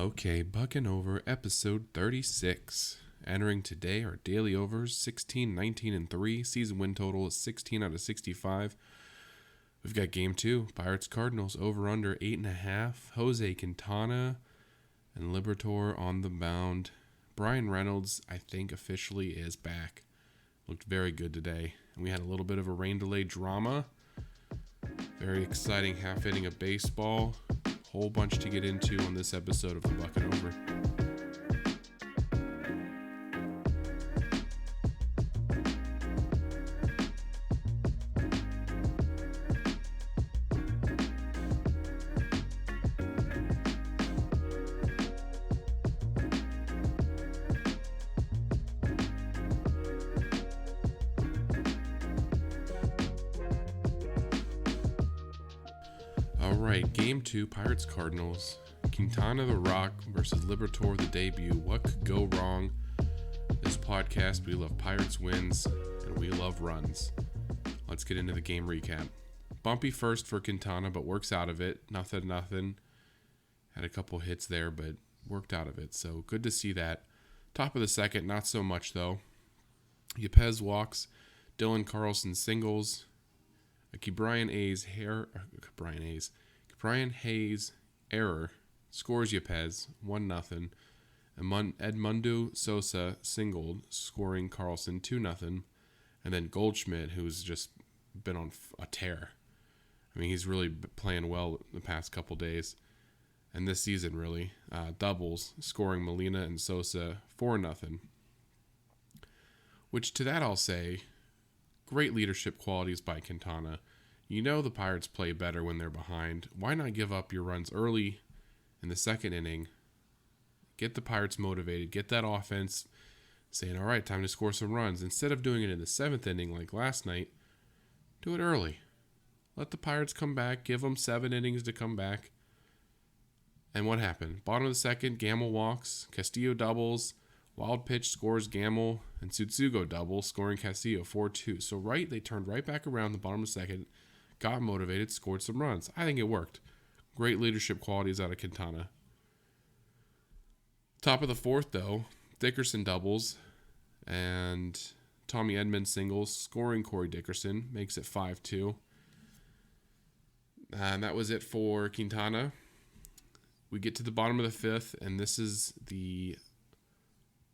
Okay, Bucnover episode 36. Entering today are daily overs 16, 19, and 3. Season win total is 16 out of 65. We've got game 2, Pirates Cardinals over under 8.5. Jose Quintana and Libatore on the mound. Bryan Reynolds, I think, officially is back. Looked very good today. And we had a little bit of a rain delay drama. Very exciting half inning of baseball. Whole bunch to get into on this episode of the Bucnover. Alright, game 2, Pirates Cardinals. Quintana the Rock versus Libatore the debut. What could go wrong? This podcast, we love Pirates wins and we love runs. Let's get into the game recap. Bumpy first for Quintana, but works out of it. Nothing. Had a couple hits there, but worked out of it. So good to see that. Top of the second, not so much though. Yepez walks. Dylan Carlson singles. Brian Hayes error scores Yepez 1-0. Edmundo Sosa singled, scoring Carlson 2-0. And then Goldschmidt, who's just been on a tear. I mean, he's really playing well the past couple days. And this season, really. Doubles, scoring Molina and Sosa 4-0. Which, to that I'll say, great leadership qualities by Quintana. You know the Pirates play better when they're behind. Why not give up your runs early in the second inning? Get the Pirates motivated. Get that offense saying, all right, time to score some runs. Instead of doing it in the 7th inning like last night, do it early. Let the Pirates come back. Give them 7 innings to come back. And what happened? Bottom of the second, Gamble walks. Castillo doubles. Wild pitch scores Gamble. And Tsutsugo doubles, scoring Castillo 4-2. So they turned right back around the bottom of the second. Got motivated, scored some runs. I think it worked. Great leadership qualities out of Quintana. Top of the 4th, though, Dickerson doubles and Tommy Edman singles, scoring Corey Dickerson, makes it 5-2. And that was it for Quintana. We get to the bottom of the 5th, and this is the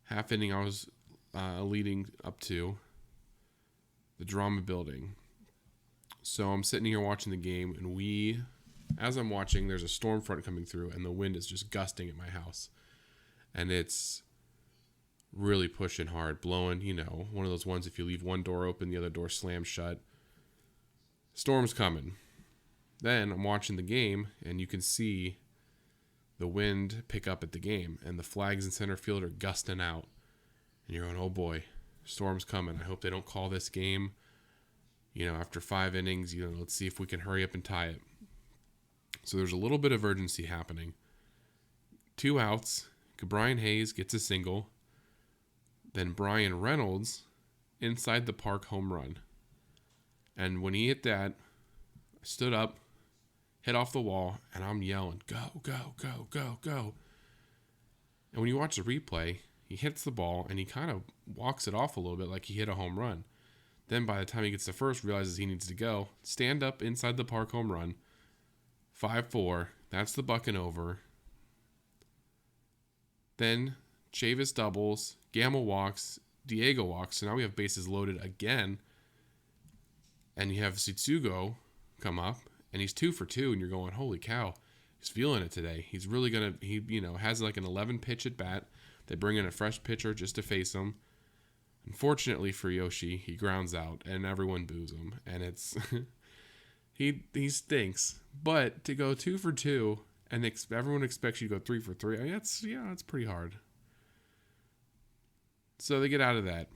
half inning I was leading up to, the drama building. So I'm sitting here watching the game, and as I'm watching, there's a storm front coming through, and the wind is just gusting at my house. And it's really pushing hard, blowing, one of those ones if you leave one door open, the other door slams shut. Storm's coming. Then I'm watching the game, and you can see the wind pick up at the game, and the flags in center field are gusting out. And you're going, oh boy, storm's coming. I hope they don't call this game. After 5 innings, let's see if we can hurry up and tie it. So there's a little bit of urgency happening. 2 outs. Bryan Hayes gets a single. Then Bryan Reynolds, inside the park home run. And when he hit that, I stood up, hit off the wall, and I'm yelling, go, go, go, go, go. And when you watch the replay, he hits the ball, and he kind of walks it off a little bit like he hit a home run. Then by the time he gets to first, realizes he needs to go. Stand up inside the park home run. 5-4. That's the Bucnover. Then Chavis doubles. Gamble walks. Diego walks. So now we have bases loaded again. And you have Tsutsugo come up. And he's 2 for 2. And you're going, holy cow. He's feeling it today. He's really going to, he has like an 11 pitch at bat. They bring in a fresh pitcher just to face him. Unfortunately for Yoshi, he grounds out, and everyone boos him, and it's he stinks. But to go 2 for 2, and everyone expects you to go 3 for 3, I mean, it's pretty hard. So they get out of that.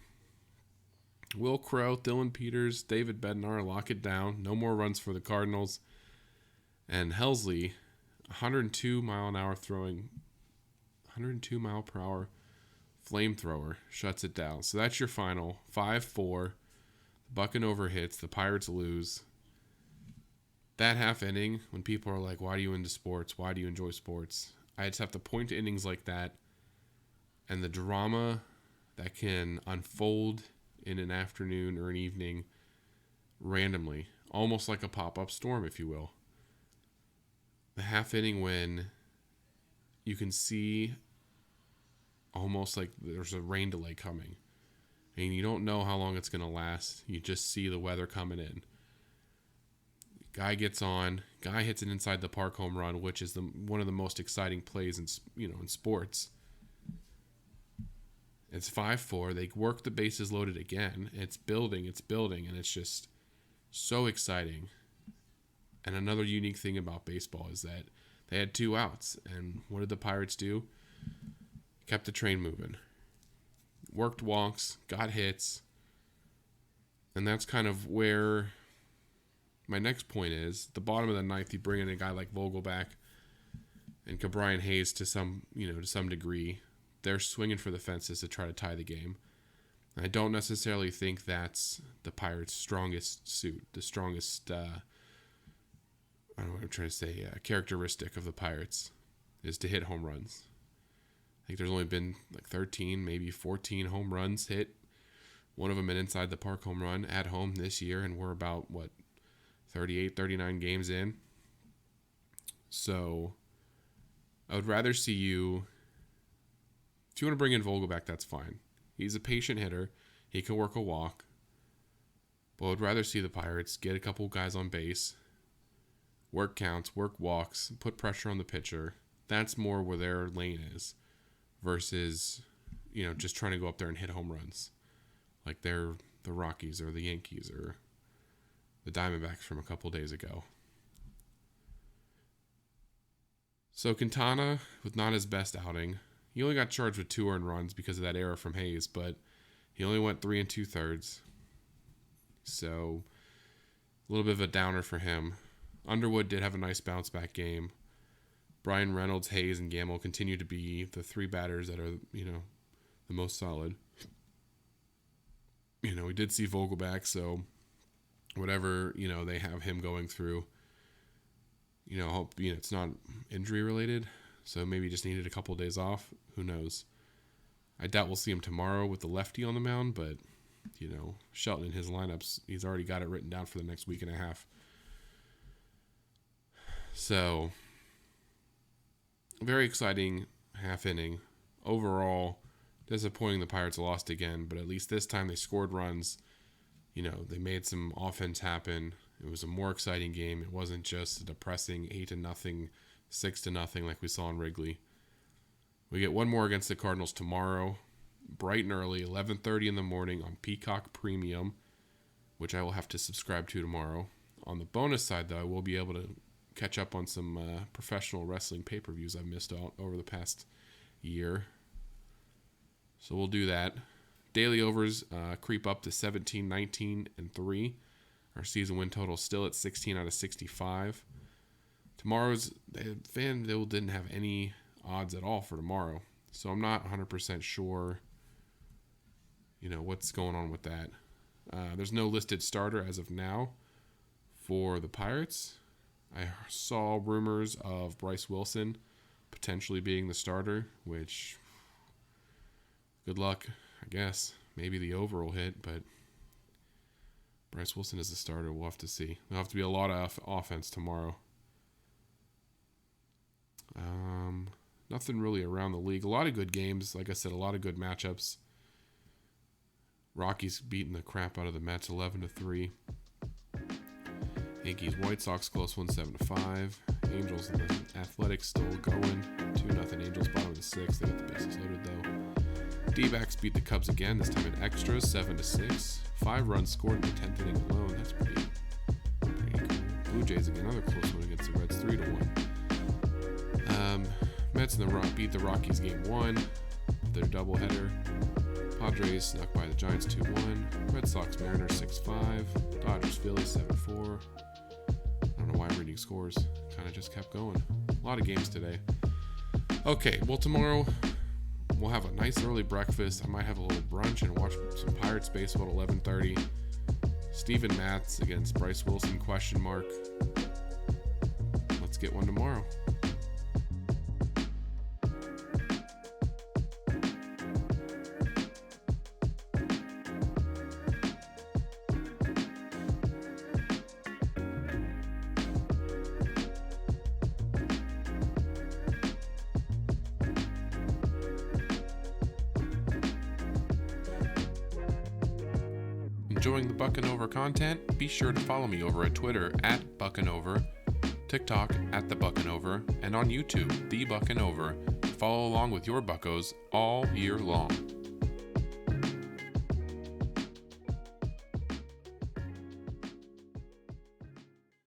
Will Crow, Dylan Peters, David Bednar lock it down. No more runs for the Cardinals, and Helsley, 102 mile per hour. Flamethrower shuts it down. So that's your final. 5-4. The Bucnover hits. The Pirates lose. That half inning, when people are like, why do you into sports? Why do you enjoy sports? I just have to point to innings like that and the drama that can unfold in an afternoon or an evening randomly, almost like a pop-up storm, if you will. The half inning when you can see almost like there's a rain delay coming and you don't know how long it's going to last. You just see the weather coming in. Guy gets on, guy hits an inside the park home run, which is one of the most exciting plays in sports. It's 5-4. They work the bases loaded again. It's building, and it's just so exciting. And another unique thing about baseball is that they had 2 outs, and what did the Pirates do? Kept the train moving. Worked walks, got hits, and that's kind of where my next point is. The bottom of the ninth, you bring in a guy like Vogelbach and Brian Hayes to some degree. They're swinging for the fences to try to tie the game. I don't necessarily think that's the Pirates' strongest suit, the strongest, I don't know what I'm trying to say, characteristic of the Pirates is to hit home runs. I think there's only been like 13, maybe 14 home runs hit. One of them an inside the park home run at home this year, and we're about, 38, 39 games in. So I would rather see you, if you want to bring in Vogelbach, that's fine. He's a patient hitter. He can work a walk. But I would rather see the Pirates get a couple guys on base, work counts, work walks, put pressure on the pitcher. That's more where their lane is versus, just trying to go up there and hit home runs like they're the Rockies or the Yankees or the Diamondbacks from a couple days ago. So Quintana, with not his best outing, he only got charged with 2 earned runs because of that error from Hayes, but he only went 3 2/3. So a little bit of a downer for him. Underwood did have a nice bounce back game. Bryan Reynolds, Hayes, and Gamble continue to be the 3 batters that are, the most solid. We did see Vogelbach, so whatever, they have him going through, hope, it's not injury related. So maybe just needed a couple of days off. Who knows? I doubt we'll see him tomorrow with the lefty on the mound, but, Shelton in his lineups, he's already got it written down for the next week and a half. So, very exciting half inning. Overall, disappointing the Pirates lost again, but at least this time they scored runs. They made some offense happen. It was a more exciting game. It wasn't just a depressing 8-0, 6-0 like we saw in Wrigley. We get one more against the Cardinals tomorrow, bright and early, 11:30 in the morning on Peacock Premium, which I will have to subscribe to tomorrow. On the bonus side, though, I will be able to catch up on some professional wrestling pay-per-views I've missed out over the past year. So we'll do that. Daily overs creep up to 17, 19, and 3. Our season win total still at 16 out of 65. Tomorrow's FanDuel didn't have any odds at all for tomorrow, so I'm not 100% sure, what's going on with that. There's no listed starter as of now for the Pirates. I saw rumors of Bryce Wilson potentially being the starter, which, good luck, I guess. Maybe the over will hit, but Bryce Wilson is the starter. We'll have to see. There'll have to be a lot of offense tomorrow. Nothing really around the league. A lot of good games. Like I said, a lot of good matchups. Rockies beating the crap out of the Mets 11-3. Yankees, White Sox close one 7-5. Angels and the Athletics still going 2-0 Angels bottom of the 6th. They got the bases loaded though. D-backs beat the Cubs again, this time in extras 7-6. 5 runs scored in the 10th inning alone. That's pretty cool. Blue Jays again, another close one against the Reds 3-1. Mets and the Rock beat the Rockies game 1. Their doubleheader. Padres snuck by the Giants 2-1. Red Sox Mariners 6-5. Dodgers Phillies 7-4. I don't know why I'm reading scores. Kind of just kept going. A lot of games today. Okay, well tomorrow we'll have a nice early breakfast. I might have a little brunch and watch some Pirates baseball at 11:30. Steven Matz against Bryce Wilson ? Let's get one tomorrow. enjoying the Bucnover content, be sure to follow me over at Twitter at Bucnover, TikTok at the Bucnover, and on YouTube, the Bucnover, to follow along with your buckos all year long.